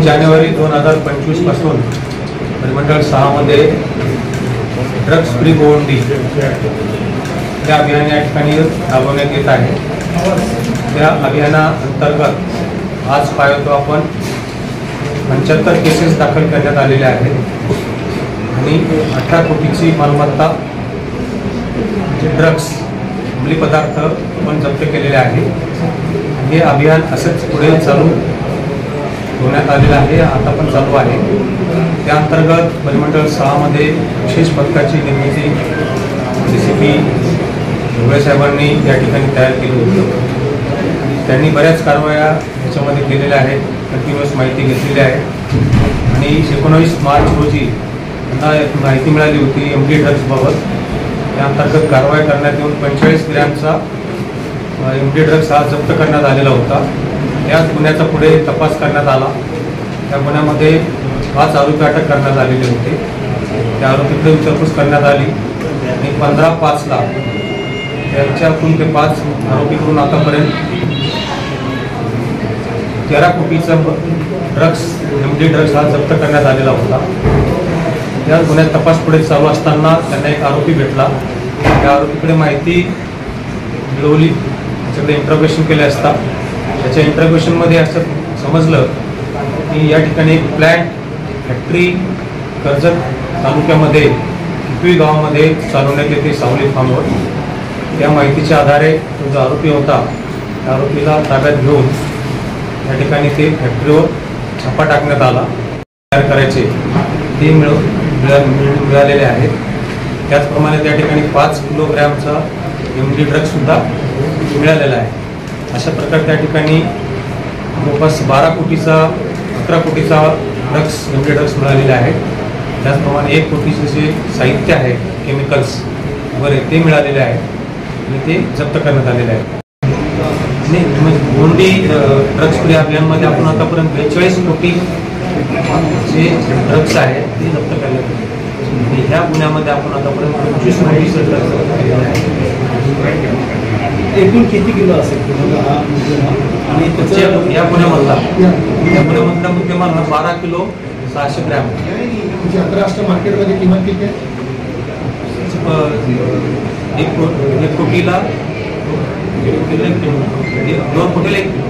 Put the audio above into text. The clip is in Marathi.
जानेवारी 2025 पासून परिमंडळ 6 मध्ये ड्रग्स फ्री गोवंडी या अभियान या ठिकाणी राबवण्यात येत आहे। त्या अभियानाअंतर्गत आज पाहतो आपण 75 केसेस दाखल करण्यात आलेल्या आहेत आणि 18 कोटीची मालमत्ता ड्रग्स अंमली पदार्थ पण जप्त केलेले आहे। हे अभियान असंच पुढे चालू ठेवण्यात आलेलं आहे, आता पण चालू आहे। त्या अंतर्गत परिमंडळ 6 मध्ये विशेष पथकाची निर्मिती CCP ढोबळे साहेबांनी या ठिकाणी तयार केली होती। त्यांनी बऱ्याच कारवाया याच्यामध्ये केलेल्या आहेत, कंटिन्युअस माहिती घेतलेली आहे आणि 19 मार्च रोजी त्यांना माहिती मिळाली होती MD ड्रग्सबाबत। त्या अंतर्गत कारवाई करण्यात येऊन 45 ग्रॅमचा MD ड्रग्स हा जप्त करण्यात आलेला होता। याच गुन्ह्याचा पुढे तपास करण्यात आला। त्या गुन्ह्यामध्ये 5 आरोपी अटक करण्यात आलेले होते। त्या आरोपीकडे विचारपूस करण्यात आली आणि 15/5 त्यांच्याकडून ते 5 आरोपीकडून आतापर्यंत 13 कोटीचा MD ड्रग्स हा जप्त करण्यात आलेला होता। या गुन्ह्यात तपास पुढे चालू असताना त्यांना एक आरोपी भेटला। त्या आरोपीकडे माहिती मिळवली, त्याच्याकडे इंट्रोगेशन केले असता त्याच्या इंट्रोगेशनमध्ये असं समजलं की या ठिकाणी एक प्लॅन्ट फॅक्टरी कर्जत तालुक्यामध्ये किपवी गावामध्ये चालवण्यात येते सावली फार्मवर। त्या माहितीच्या आधारे तो जो आरोपी होता त्या आरोपीला ताब्यात घेऊन या ठिकाणी ते फॅक्टरीवर छापा टाकण्यात आला। तयार करायचे ते मिळालेले आहेत। त्याचप्रमाणे त्या ठिकाणी 5 किलोग्रॅमचा MD ड्रग्ससुद्धा मिळालेला आहे। अशा प्रकारे त्या ठिकाणी जवळपास 11 कोटीचा MD ड्रग्स मिळालेले आहेत। त्याचप्रमाणे 1 कोटीचे जे साहित्य आहे केमिकल्स वगैरे ते मिळालेले आहेत आणि ते जप्त करण्यात आलेले आहेत। गोवंडी ड्रग्स फ्री अभियानमध्ये आपण आतापर्यंत 42 कोटी जे ड्रग्स आहेत ते जप्त करण्यात आले आणि ह्या गुन्ह्यामध्ये आपण आतापर्यंत 25 कोटीचे ड्रग्स जप्त केलेले आहेत। एकूण किती किलो असेल आणि या गुन्ह्यामधला मुद्देमाल हा 12 किलो 600 ग्रॅम। आंतरराष्ट्रीय मार्केटमध्ये किंमत किती आहे? 1 कोटीला 2 कोटीला 1 किलो।